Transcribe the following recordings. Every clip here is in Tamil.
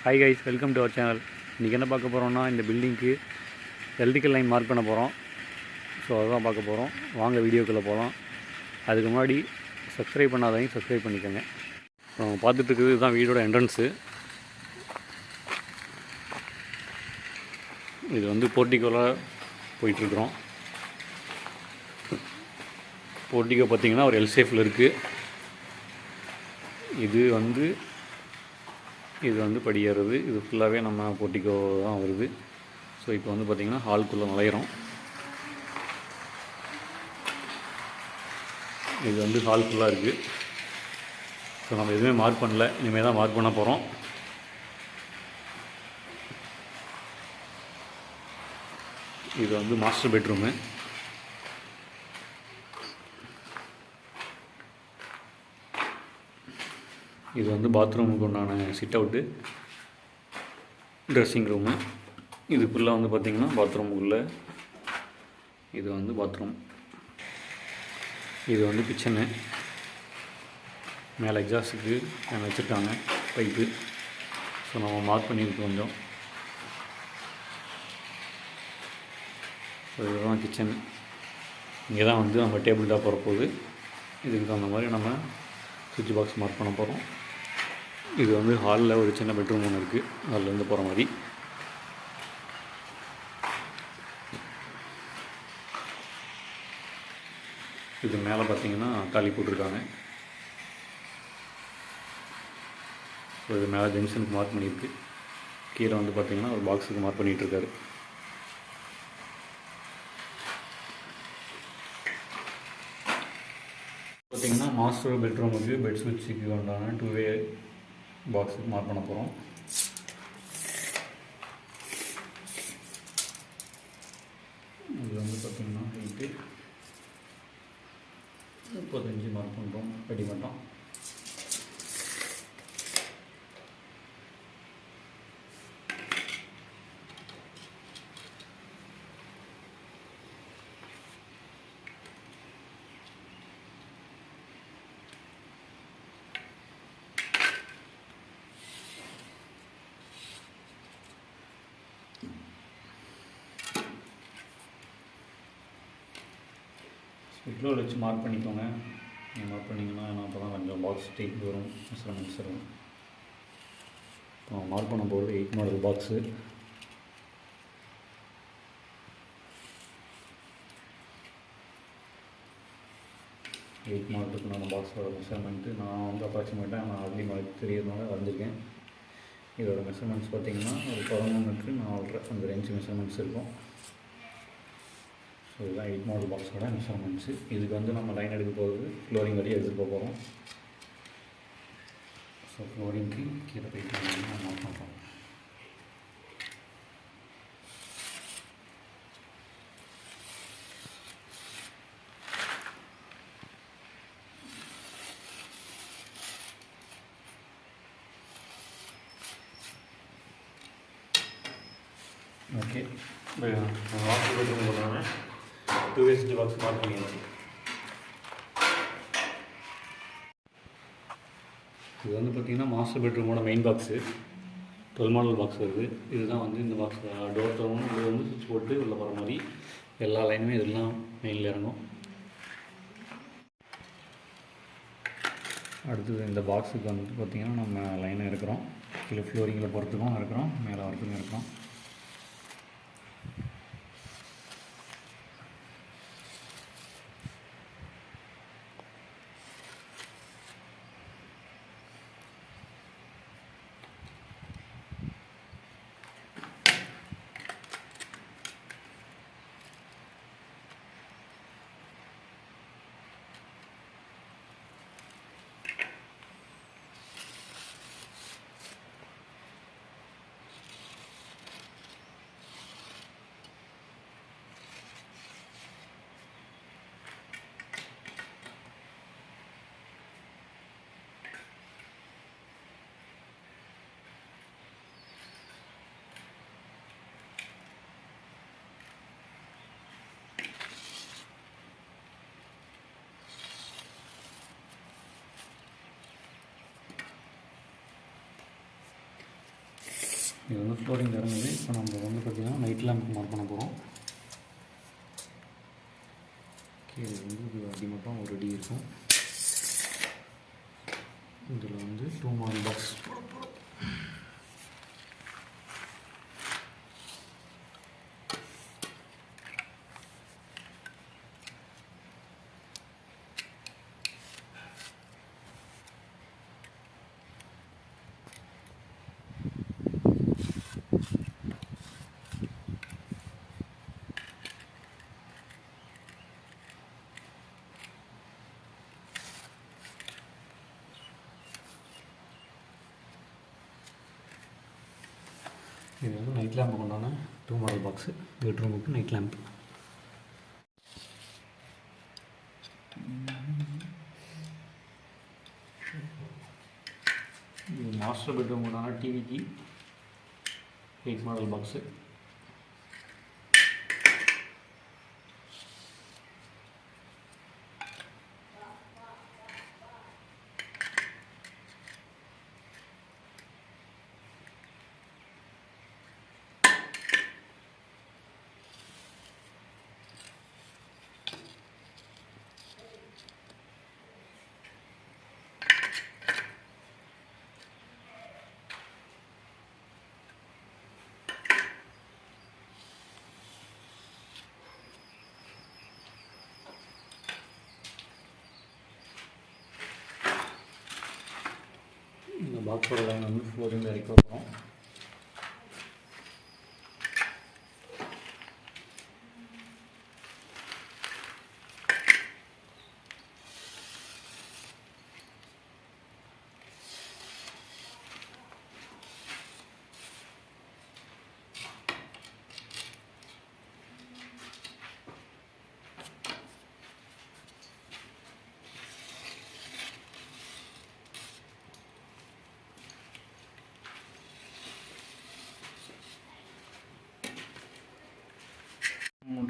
Hi guys, welcome to our channel. இன்றைக்கி என்ன பார்க்க போகிறோம்னா, இந்த பில்டிங்க்கு எலக்ட்ரிக்கல் லைன் மார்க் பண்ண போகிறோம். ஸோ அதுதான் பார்க்க போகிறோம். வாங்க வீடியோக்குள்ளே போகலாம். அதுக்கு முன்னாடி சப்ஸ்கிரைப் பண்ணாதவங்க சப்ஸ்கிரைப் பண்ணிக்கோங்க. பார்த்துட்டு இருக்குது இதுதான் வீடோட என்ட்ரன்ஸு. இது வந்து போர்ட்டிகோவில் போயிட்டுருக்குறோம். போர்ட்டிகோ பார்த்திங்கன்னா ஒரு எல் ஷேப்பில் இருக்குது. இது வந்து படியேறது. இது ஃபுல்லாகவே நம்ம போர்ட்டிகோ தான் வருது. ஸோ இப்போ வந்து பார்த்திங்கன்னா ஹால்குள்ளே நுழையிறோம். இது வந்து ஹால் ஃபுல்லாக இருக்குது. ஸோ நம்ம எதுவுமே மார்க் பண்ணல, இனிமேல் தான் மார்க் பண்ண போகிறோம். இது வந்து மாஸ்டர் பெட்ரூமு. இது வந்து பாத்ரூமுக்கு உண்டான சிட் அவுட்டு, ட்ரெஸ்ஸிங் ரூமு. இதுக்குள்ளே வந்து பார்த்திங்கன்னா பாத்ரூமுக்குள்ளே இது வந்து பாத்ரூம். இது வந்து கிச்சனு. மேலே எக்ஸாஸ்ட்டுக்கு வச்சுருக்காங்க பைப்பு. ஸோ நம்ம மார்க் பண்ணியிருக்கு கொஞ்சம். ஸோ இதுதான் கிச்சன். இங்கே தான் வந்து நம்ம டேபிள் டாப் வரப்போகுது. இதுக்கு தகுந்த மாதிரி நம்ம சுவிட்ச் பாக்ஸ் மார்க் பண்ண போகிறோம். இது வந்து ஹாலில் ஒரு சின்ன பெட்ரூம் ஒன்று இருக்குது, ஹால்லேருந்து போகிற மாதிரி. இது மேலே பார்த்திங்கன்னா தாலி போட்டிருக்காங்க. ஸோ இது மேலே ஜங்ஷனுக்கு மார்க் பண்ணியிருக்கு. கீழே வந்து பார்த்திங்கன்னா ஒரு பாக்ஸுக்கு மார்க் பண்ணிகிட்ருக்காரு. பார்த்திங்கன்னா மாஸ்டர் பெட்ரூமுக்கு பெட் ஸ்விட்சுக்கு உண்டான 2-வே பாக்ஸுக்கு மார்க் பண்ண போகிறோம். இது வந்து பார்த்திங்கன்னா ஹைட்டு 35 மார்க் பண்ணுறோம். படி மட்டும் ஸ்பிட்லோ வச்சு மார்க் பண்ணிக்கோங்க. நீங்கள் மார்க் பண்ணிங்கன்னா நான் அப்போ தான் கொஞ்சம் பாக்ஸ் டைப் வரும், மெஷர்மெண்ட்ஸ் வரும். இப்போ மார்க் பண்ண போகிறது 8 மாடல் பாக்ஸு. மாடலுக்கு நான் பாக்ஸோட மெஷர்மெண்ட்டு நான் வந்து அப்ராக்சிமேட்டாக நான் ஆல்ரெடி மாதிரி தெரியறதுனால வரைஞ்சிருக்கேன். இதோட மெஷர்மெண்ட்ஸ் பார்த்திங்கன்னா ஒரு 11 4 அந்த ரேஞ்சு மெஷர்மெண்ட்ஸ் இருக்கும். ஸோ இதுதான் 8 மாடல் பாக்ஸோட மெஷர்மெண்ட்ஸு. இதுக்கு வந்து நம்ம லைன் எடுக்க போகிறது ஃப்ளோரிங் வரையும் எடுத்துகிட்டு போகிறோம். ஸோ ஃப்ளோரிங்க்கு கீழே போயிட்டு நம்ம மார்க் பண்ணுறோம். ஓகே, வாஷ் பெட்ரூம் போடுறாங்க. 2-வே ஸ்விட்ச் பாக்ஸ் மார்க் பண்ணியாச்சு. இது வந்து பார்த்திங்கன்னா மாஸ்டர் பெட்ரூமோட மெயின் பாக்ஸு. 12 மாடல் பாக்ஸ் வருது. இதுதான் வந்து இந்த பாக்ஸ் டோர் தரணும். இது வந்து சுவிட்ச் போட்டு உள்ளே போகிற மாதிரி எல்லா லைனுமே இதெல்லாம் மெயினில் இறங்கும். அடுத்தது இந்த பாக்ஸுக்கு வந்து பார்த்திங்கன்னா நம்ம லைனை இருக்கிறோம். கீழே ஃப்ளோரிங்கில் போகிறதுக்கும் இருக்கிறோம், மேலே வரத்துக்கும் இருக்கிறோம். இது வந்து ஃப்ளோரிங் இறங்குது. இப்போ நம்ம வந்து பார்த்திங்கன்னா நைட் லேம்ப் மார்க் பண்ண போகிறோம். ஓகே, இது வந்து இது அடி மட்டும் ஒரு அடி இருக்கும். இதில் வந்து 2 மாடல் பாக்ஸ் போட போகிறோம். இது வந்து நைட் லேம்பு கொண்டான 2 மாடல் பாக்ஸு. பெட்ரூமுக்கு நைட் லேம்ப். இது மாஸ்டர் பெட்ரூம் கொண்டான டிவிக்கு 8 மாடல் பாக்ஸு. இந்த பாக்ஸோட லைன் வந்து ஃப்ளோரிங் இறக்கி வைப்போம்.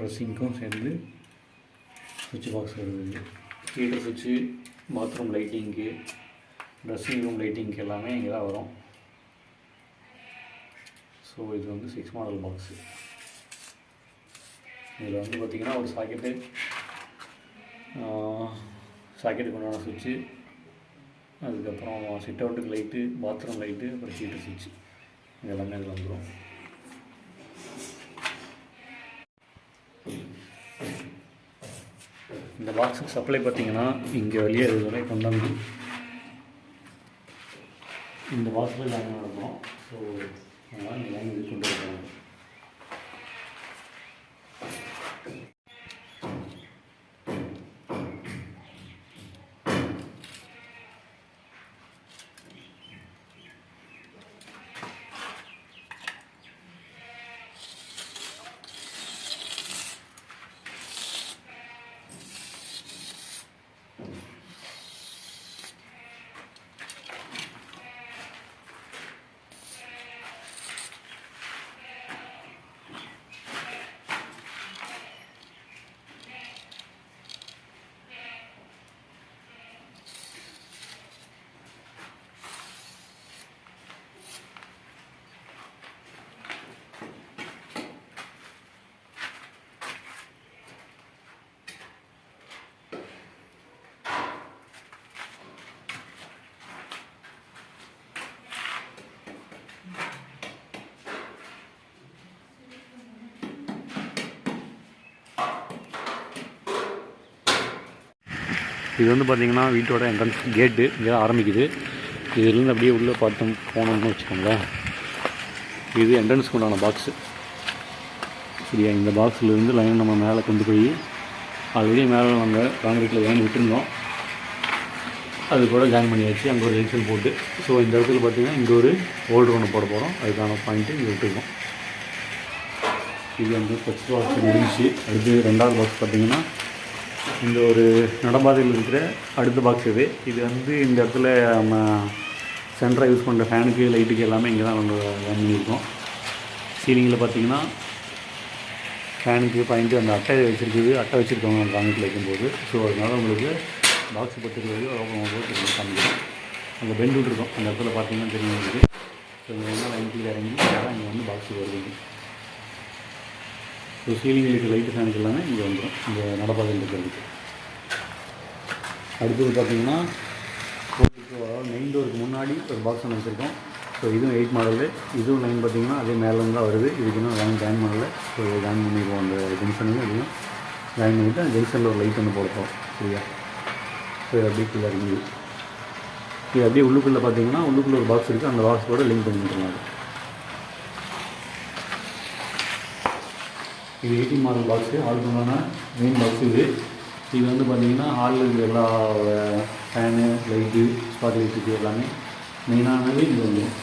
ட்ரெஸ்ஸிங்க்கும் சேர்ந்து சுவிட்ச் பாக்ஸ் வருது. ஹீட்டர் சுவிட்சு, பாத்ரூம் லைட்டிங்க்கு, ட்ரெஸ்ஸிங் ரூம் லைட்டிங்க்கு எல்லாமே இங்கே தான் வரும். ஸோ இது வந்து 6 மாடல் பாக்ஸு. இதில் வந்து பார்த்திங்கன்னா ஒரு சாக்கெட்டுக்கு உண்டான சுவிட்சு, அதுக்கப்புறம் சிட் அவுட்டுக்கு லைட்டு, பாத்ரூம் லைட்டு, அப்புறம் ஹீட்டர் சுவிட்சு இதெல்லாமே இதில் வந்துடும். இந்த பாக்ஸுக்கு சப்ளை பார்த்திங்கன்னா இங்கே வெளியே இதுவரை கொண்டாந்து இந்த பாக்ஸில் லைன் நடக்கும். ஸோ அதனால் இந்த லைன் இது கொண்டு வருவாங்க. இது வந்து பார்த்திங்கன்னா வீட்டோட என்ட்ரன்ஸ் கேட்டு இங்கே தான் ஆரம்பிக்குது. இதுலேருந்து அப்படியே உள்ளே பார்த்தோம் போனோம்னு வச்சுக்கோங்களேன். இது என்ட்ரன்ஸ்க்கு உண்டான பாக்ஸு. சரியா, இந்த பாக்ஸ்லேருந்து லைன் நம்ம மேலே கொண்டு போய் ஆல்ரெடி மேலே நாங்கள் காங்கிரீட்டில் லைன் விட்டுருந்தோம். அது கூட ஜாயின் பண்ணியாச்சு. அங்கே ஒரு ஜங்ஷன் போட்டு. ஸோ இந்த இடத்துல பார்த்திங்கன்னா இங்கே ஒரு ஹோல்டர் ஒன்று போட போகிறோம். அதுக்கான பாயிண்ட்டு இங்கே விட்டுருக்கோம். இது வந்து ஃபஸ்ட் பாக்ஸ் முடிஞ்சு. அடுத்து 2வது பாக்ஸ் பார்த்திங்கன்னா இந்த ஒரு நடபாதையில் இருக்கிற அடுத்த பாக்ஸ் இது வந்து இந்த இடத்துல நம்ம சென்டராக யூஸ் பண்ணுற ஃபேனுக்கு லைட்டுக்கு எல்லாமே இங்கே தான் நம்ம ஜாயின் பண்ணியிருக்கோம். சீலிங்கில் பார்த்திங்கன்னா ஃபேனுக்கு பாயிண்ட்டு அந்த அட்டை வச்சுருக்கவங்க அந்த காங்கிரீட்டில் வைக்கும்போது. ஸோ அதனால் உங்களுக்கு பாக்ஸ் பற்றி ஓப்பன் ஆகும்போது காமிக்கிறோம். அங்கே பெண்ட் விட்டுருக்கோம். அந்த இடத்துல பார்த்திங்கன்னா தெரியும் உங்களுக்கு. ஸோ இங்கே என்ன லைன் கீழே இறங்கி நேராக இங்கே வந்து பாக்ஸுக்கு வருது. ஸோ சீலிங்கில் இருக்க லைட்டு ஃபேனுக்கு எல்லாமே இங்கே வந்துடும் இந்த நடப்பாதையில் இருக்கிறதுக்கு. அடுத்தது பார்த்திங்கன்னா மெயின் டோருக்கு முன்னாடி ஒரு பாக்ஸ் ஒன்று வச்சுருக்கோம். ஸோ இதுவும் 8 மாடலு. இதுவும் லைன் பார்த்திங்கன்னா அதே மேலேருந்து தான் வருது. இதுக்கு இன்னும் லைன் ஜாயின் பண்ணல. ஸோ ஜாயின் பண்ணிடுவோம். அந்த ஜங்ஷனுக்கு இதையும் ஜாயின் பண்ணிவிட்டு அந்த ஜங்ஷனில் ஒரு லைட் ஒன்று போடுறோம். சரியா? ஸோ இது அப்படியே கீழே இறங்கி இது அப்படியே உள்ளுக்குள்ளே பார்த்திங்கன்னா உள்ளுக்குள்ளே ஒரு பாக்ஸ் இருக்குது. அந்த பாக்ஸோட லிங்க் பண்ணிட்டுருக்காங்க. இது 18 மாடல் பாக்ஸு. ஹாலுக்குண்டான மெயின் பாக்ஸு இது. இது வந்து பார்த்திங்கன்னா ஹாலில் இருக்க எல்லா ஃபேனு லைட்டு ஸ்பாட் லைட்டுக்கு எல்லாமே மெயினானது இது வந்துடும்.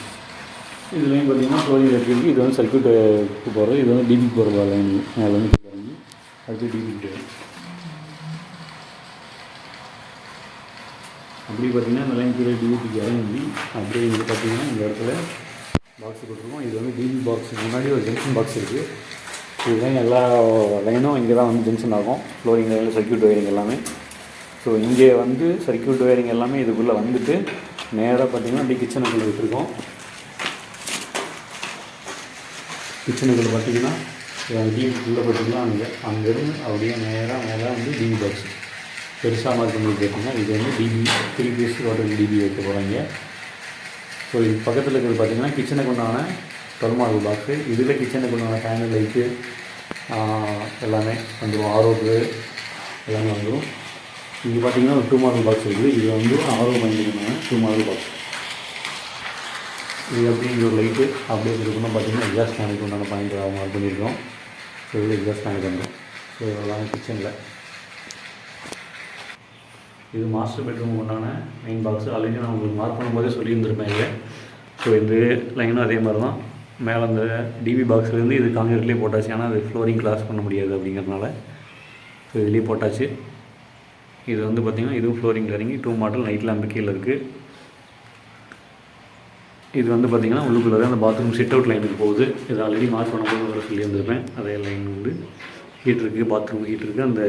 இதுலேயும் பார்த்திங்கன்னா ஃப்ளோரிங் இருக்குது. இது வந்து சர்க்யூட்டு போகிறது. இது வந்து டிபிக்கு போகிற லைன் மேலே வந்து இறங்கி அடுத்து டிபிக்கு அப்படி பார்த்திங்கன்னா இந்த லைன் கீழே டிபிக்கு இறங்கி அப்படியே இது பார்த்திங்கன்னா இந்த இடத்துல பாக்ஸு கொடுத்துருக்கோம். இது வந்து டிபி பாக்ஸ் முன்னாடி ஒரு ஜங்ஷன் பாக்ஸ் இருக்குது. இதுதான் எல்லா லைனும் இங்கே தான் வந்து ஜங்ஷன் ஆகும். ஃப்ளோரிங் லைனில் சர்க்யூட் ஒயரிங் எல்லாமே. ஸோ இங்கே வந்து சர்க்யூட் ஒயரிங் எல்லாமே இதுக்குள்ளே வந்துட்டு நேராக பார்த்திங்கன்னா அப்படியே கிச்சனுக்குள்ளே விட்டுருக்கோம். கிச்சனுக்குள்ளே பார்த்திங்கன்னா டிவிக்குள்ளே பார்த்திங்கன்னா அங்கேருந்து அப்படியே நேராக மேலே வந்து டிவி பாக்ஸ் பெருசாக மார்க் பண்ணி கேட்டிங்கன்னா இது வந்து டிபி 3 பீஸ் டோட்டல் டிபி வைக்க போகிறாங்க. ஸோ இது பக்கத்தில் இருக்கிறது பார்த்திங்கன்னா கிச்சனுக்கு உண்டான 12 மாடல் பாக்ஸு. இதில் கிச்சனுக்கு உண்டான ஃபேனு லைட்டு எல்லாமே வந்துடும். ஆரோக்கு எல்லாமே வந்துடும். இங்கே பார்த்திங்கன்னா ஒரு 2 மாடல் பாக்ஸ் இருக்குது. இது வந்து ஆரோ மைண்டுக்குனால 2 மாடல் பாக்ஸ். இது அப்படிங்கிற ஒரு லைட்டு அப்படியே இருக்கணும். பார்த்திங்கன்னா எக்ஸாஸ்ட் ஃபேனுக்கு உண்டான பாயிண்ட் மார்க் பண்ணியிருக்கோம். ஸோ இது எக்ஸாஸ்ட் ஃபேனுக்கு வந்துடும். ஸோ எல்லாமே கிச்சனில். இது மாஸ்டர் பெட்ரூமுக்கு உண்டான மெயின் பாக்ஸு. ஆல்ரெடி நான் உங்களுக்கு மார்க் பண்ணும்போதே சொல்லியிருந்திருப்பேன் இல்லை. ஸோ இந்த லைனும் அதே மாதிரி தான். மேலே அந்த டிவி பாக்ஸ்லேருந்து இது காங்கிரீட்லேயே போட்டாச்சு. ஆனால் அது ஃப்ளோரிங் கிளாஸ் பண்ண முடியாது அப்படிங்கிறதுனால ஸோ இதுலேயே போட்டாச்சு. இது வந்து பார்த்திங்கன்னா இதுவும் ஃப்ளோரிங் இறங்கி 2 மாடல் நைட் லேம்பு கீழே இருக்குது. இது வந்து பார்த்திங்கன்னா உள்ளுக்குள்ளே அந்த பாத்ரூம் சிட் அவுட் லைனுக்கு போகுது. இது ஆல்ரெடி மார்க் பண்ணும்போது வர சொல்லியிருந்திருப்பேன். அதே லைன் வந்து ஹீட் இருக்குது, பாத்ரூம் ஹீட் இருக்குது. அந்த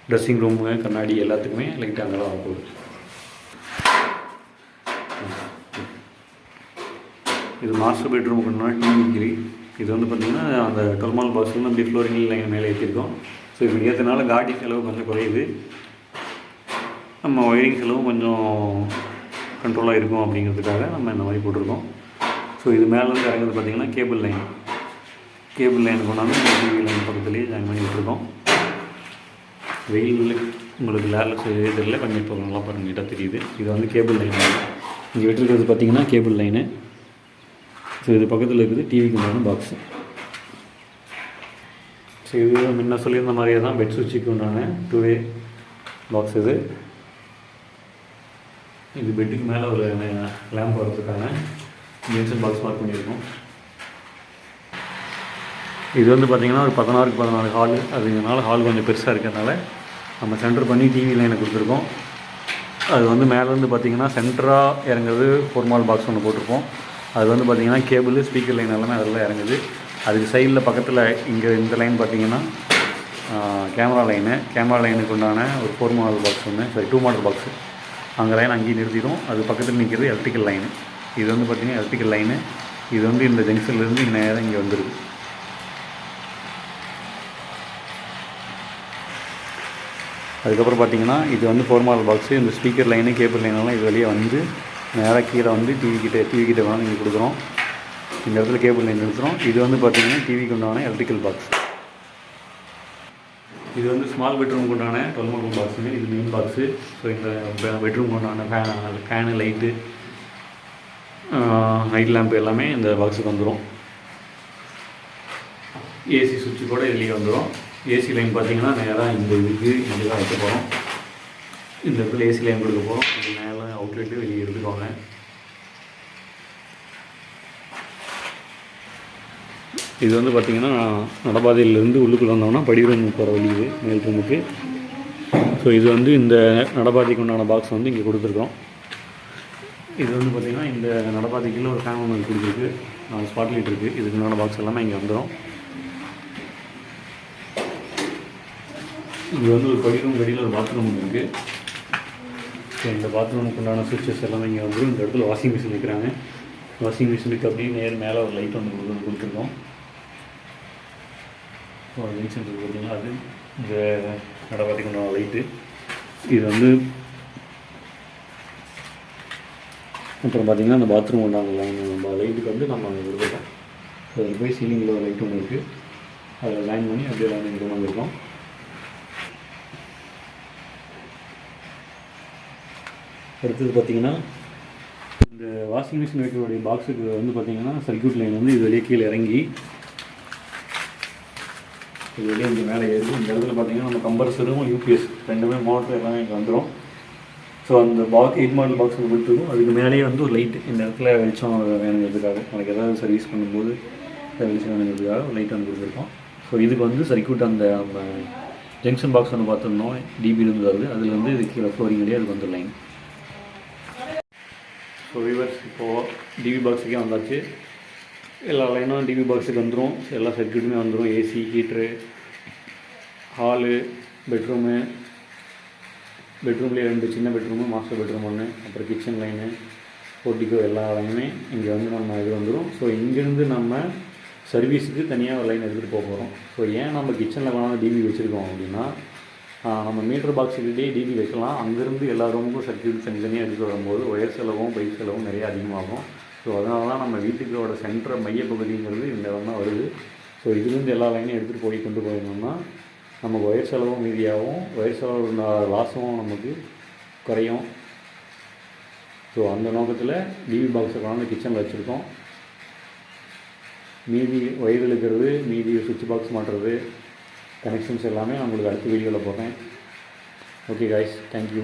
ட்ரெஸ்ஸிங் ரூமு கண்ணாடி எல்லாத்துக்குமே லைட்டாக அங்கே தான் போகுது. இது மாஸ்டர் பெட்ரூமுக்குன்னா டிவி. இது வந்து பார்த்திங்கன்னா அந்த 12 மாடல் பாக்ஸ்லேருந்து அப்படி ஃப்ளோரிங் லைன் மேலே ஏற்றிருக்கோம். ஸோ இப்படி ஏற்றனால காடி செலவு கொஞ்சம் குறையுது. நம்ம ஒயரிங் செலவும் கொஞ்சம் கண்ட்ரோலாக இருக்கும் அப்படிங்கிறதுக்காக நம்ம இந்த மாதிரி போட்டிருக்கோம். ஸோ இது மேலேருந்து இறங்குறது பார்த்திங்கன்னா கேபிள் லைன் கொண்டாந்து டிவி லைன் பக்கத்துலேயே ஜாயின் பண்ணி விட்டுருக்கோம். வெயில் உங்களுக்கு லேரில் தெரியல, கொஞ்சம் இப்போ நல்லா பாருங்கள் நீட்டாக தெரியுது. இது வந்து கேபிள் லைன். இங்கே விட்டுருக்கிறது பார்த்திங்கன்னா கேபிள் லைனு. ஸோ இது பக்கத்தில் இருக்குது டிவிக்கு உண்டான பாக்ஸு. ஸோ இது முன்ன சொல்லியிருந்த மாதிரியே தான் பெட் சுவிட்சுக்கு உண்டான 2-வே பாக்ஸ். இது பெட்டுக்கு மேலே ஒரு லேம்ப் வரதுக்கான ஜங்ஷன் பாக்ஸ் மார்க் பண்ணியிருக்கோம். இது வந்து பார்த்திங்கன்னா ஒரு 16க்கு 14 ஹாலு. அதுனால ஹால் கொஞ்சம் பெருசாக இருக்கிறதுனால நம்ம சென்டர் பண்ணி டிவி லைனை கொடுத்துருக்கோம். அது வந்து மேலேருந்து பார்த்திங்கன்னா சென்டராக இறங்குறது 4 மாடல் பாக்ஸ் ஒன்று போட்டிருப்போம். அது வந்து பார்த்திங்கன்னா கேபிள் ஸ்பீக்கர் லைன் எல்லாமே அதெல்லாம் இறங்குது. அதுக்கு சைடில் பக்கத்தில் இங்கே இந்த லைன் பார்த்திங்கன்னா கேமரா லைனுக்கு உண்டான ஒரு 4 மாடல் பாக்ஸ் ஒன்று, 2 மாடல் பாக்ஸு. அங்கே லைன் அங்கேயும் நிறுத்திடும். அது பக்கத்தில் நிற்கிறது எலக்ட்ரிக்கல் லைனு. இது வந்து பார்த்திங்கன்னா எலக்ட்ரிக்கல் லைனு. இது வந்து இந்த ஜங்ஷன்லேருந்து நேராக இங்கே வந்துடுது. அதுக்கப்புறம் பார்த்திங்கன்னா இது வந்து 4 மாடல் பாக்ஸு. இந்த ஸ்பீக்கர் லைனு கேபிள் லைனெல்லாம் இது வெளியே வந்து நேராக கீழே வந்து டிவி கிட்டே வேணாலும் இங்கே கொடுக்குறோம். இந்த இடத்துல கேபிள் லைன் நிறுத்துகிறோம். இது வந்து பார்த்திங்கன்னா டிவிக்கு உண்டான எலக்ட்ரிக்கல் பாக்ஸ். இது வந்து ஸ்மால் பெட்ரூமுக்கு உண்டான 12 மாடல் பாக்ஸுங்க. இது மெயின் பாக்ஸு. ஸோ இந்த பெட்ரூமுக்கு உண்டான ஃபேனு லைட்டு நைட் லேம்ப் எல்லாமே இந்த பாக்ஸுக்கு வந்துடும். ஏசி சுவிட்சு கூட இதுலேயே வந்துடும். ஏசி லைன் பார்த்திங்கன்னா நேராக இந்த இதுக்கு இங்கே தான் வைக்க போகிறோம். இந்த இடத்துல ஏசி லைன் கொடுக்க போகிறோம். இது மேலே அவுட்லெட்டு வெளியே எடுத்துக்கோங்க. இது வந்து பார்த்திங்கன்னா நடபாதையிலேருந்து உள்ளுக்குள்ளே வந்தோம்னா படி ரூம் போகிற வழி இது மேல் ரூமுக்கு. ஸோ இது வந்து இந்த நடபாதைக்கு உண்டான பாக்ஸ் வந்து இங்கே கொடுத்துருக்கோம். இது வந்து பார்த்திங்கன்னா இந்த நடபாதைக்குள்ள ஒரு ஃபேன் ஒன்று கொடுத்துருக்கு. 4 ஸ்பாட் லைட் இருக்குது. இதுக்கு உண்டான பாக்ஸ் எல்லாமே இங்கே வந்துடும். இங்கே வந்து ஒரு படி ரூம் வெளியில் ஒரு பாத்ரூம் ஒன்று இருக்குது. ஸோ இந்த பாத்ரூமுக்கு உண்டான சுவிட்சஸ் எல்லாமே இங்கே வந்துடும். இந்த இடத்துல வாஷிங் மிஷின் வைக்கிறாங்க. வாஷிங் மிஷினுக்கு அப்படியே நேர் மேலே ஒரு லைட் ஒன்று கொடுத்துருக்கோம். ஸோ அது ஜங்ஷன் இருக்குது பார்த்தீங்கன்னா, அது இந்த கடை பார்த்திங்கன்னா லைட்டு இது வந்து. அப்புறம் பார்த்திங்கன்னா அந்த பாத்ரூம் ஒன்றாங்க நம்ம லைட்டுக்கு வந்து நம்ம அங்கே கொடுத்துருக்கோம். ஸோ அதில் போய் சீலிங்கில் ஒரு லைட் ஒன்று இருக்குது, அதில் லைன் பண்ணி அப்படியே லைன் கொண்டு வந்திருக்கோம். அடுத்தது பார்த்திங்கன்னா இந்த வாஷிங் மிஷின் வைக்கக்கூடிய பாக்ஸுக்கு வந்து பார்த்திங்கன்னா சர்க்யூட் லைன் வந்து இது வெளியே கீழே இறங்கி இது வெளியே இங்கே மேலே ஏறி இந்த இடத்துல பார்த்திங்கன்னா நம்ம கம்பர்சரும் யூபிஎஸ் ரெண்டுமே மோட்டர் எல்லாமே இங்கே வந்துடும். ஸோ அந்த 8 மாடல் பாக்ஸ் வந்து கொடுத்துருக்கும். அதுக்கு மேலேயே வந்து ஒரு லைட்டு இந்த இடத்துல வெளிச்சம் வேணுங்கிறதுக்காக, எனக்கு ஏதாவது சர்வீஸ் பண்ணும்போது வெளிச்சம் வேணுங்கிறதுக்காக ஒரு லைட் வந்து கொடுத்துருக்கோம். ஸோ இதுக்கு வந்து சர்க்யூட் அந்த நம்ம ஜங்ஷன் பாக்ஸ் ஒன்று பார்த்துருந்தோம், டிபிலேருந்து வருது, அதில் வந்து இது கீழே ஃப்ளோரிங் வழியாக அதுக்கு வந்து லைன். ஸோ வியூவர்ஸ் இப்போது டிவி பாக்ஸுக்கே வந்தாச்சு. எல்லா லைனும் டிவி பாக்ஸுக்கு வந்துடும், எல்லா சர்க்யூட்டுமே வந்துடும். ஏசி, ஹீட்ரு, ஹாலு, பெட்ரூம்லேயே 2 சின்ன பெட்ரூமு, மாஸ்டர் பெட்ரூம் 1, அப்புறம் கிச்சன் லைனு, போர்ட்டிக்கோ எல்லா லைனுமே இங்கே வந்து நம்ம இது வந்துடும். ஸோ இங்கேருந்து நம்ம சர்வீஸுக்கு தனியாக ஒரு லைன் எடுத்துகிட்டு போக போகிறோம். ஸோ ஏன் நம்ம கிச்சனில் வேணாலும் டிவி வச்சுருக்கோம் அப்படின்னா, நம்ம மீட்டர் பாக்ஸுக்கிட்டே டிவி வைக்கலாம். அங்கேருந்து எல்லா ரூமுக்கும் சர்க்யூட் தனித்தனியாக எடுத்துகிட்டு வரும்போது ஒயர் செலவும் பைக் செலவும் நிறைய அதிகமாகும். ஸோ அதனால தான் நம்ம வீட்டுக்கோட சென்டர் மையப்பகுதிங்கிறது இந்த இடம் தான் வருது. ஸோ இதுலேருந்து எல்லா லைனையும் எடுத்துகிட்டு போய் கொண்டு போயிருந்தோம்னா நமக்கு ஒயர் செலவும் மீதியாகவும், ஒயர் செலவு லாஸும் நமக்கு குறையும். ஸோ அந்த நோக்கத்தில் டிவி பாக்ஸை கொண்டாந்து கிச்சனில் வச்சுருக்கோம். மீதி ஒயர் இழுக்கிறது, மீதி சுவிட்ச் பாக்ஸ் மாட்டுறது, கனெக்ஷன்ஸ் எல்லாமே நான் உங்களுக்கு அடுத்த வீடியோவில் போடுறேன். Okay guys, thank you.